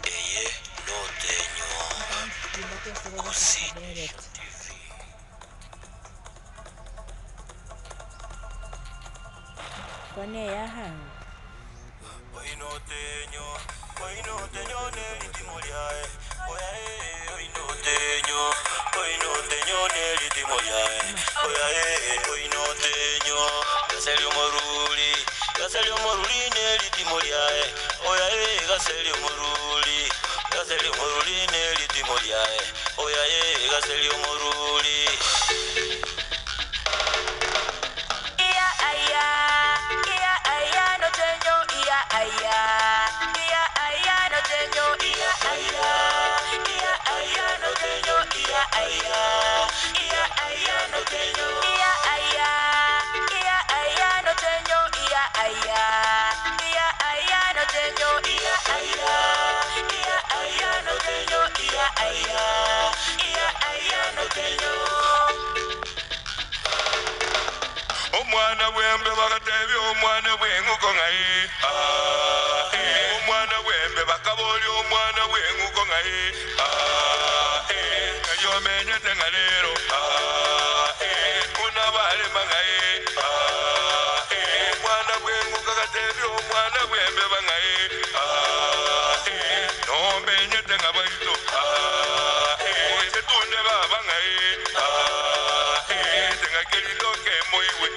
Eye Norteño Cosini TV. Kone ya hang. Oi Norteño neli timoliae. Oi Norteño neli timoliae. Oi Norteño. Gaselio Moruli neli timoliae. Gaselio Moruli neli timoliae. Gaselio Moruli. Omwana wembe bakatebi omwana wenguko ngai omwana wembe bakaboli omwana wenguko ngai yo menye tengalero kuna bale mangai omwana wenguko katebi omwana wembe bangai no menye tengabaito tunde baba ngai tengakeli doke moiwe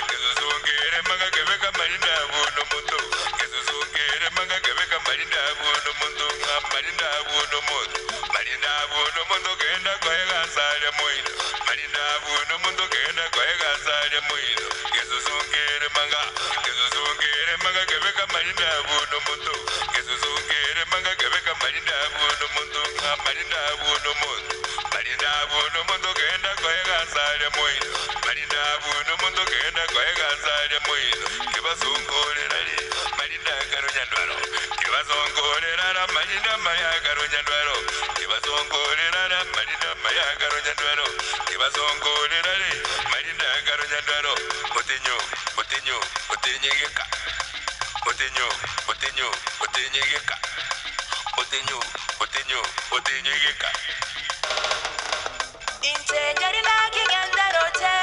Kesuzungere manga kebeka marinda buno mundo. Kesuzungere manga kebeka marinda buno mundo. Marinda buno mundo. Marinda buno mundo kenda koega sale moino. Marinda buno mundo kenda koega sale moino. Kesuzungere manga kebeka marinda buno mundo. Kesuzungere manga kebeka marinda buno mundo. Marinda buno mundo. Marinda buno mundo kenda koega sale moino. Marinda buno mundo kenda koega sale moino. Kibazungorera li marinda karonyandwaro. Kibazungorera la marinda maya karonyandwaro. Kibazungorera la marinda maya karonyandwaro. Kibazungorera li marinda karonyandwaro. Otenyegeka. Otenyegeka. Otenyegeka. Inche nyari na kinyandarote.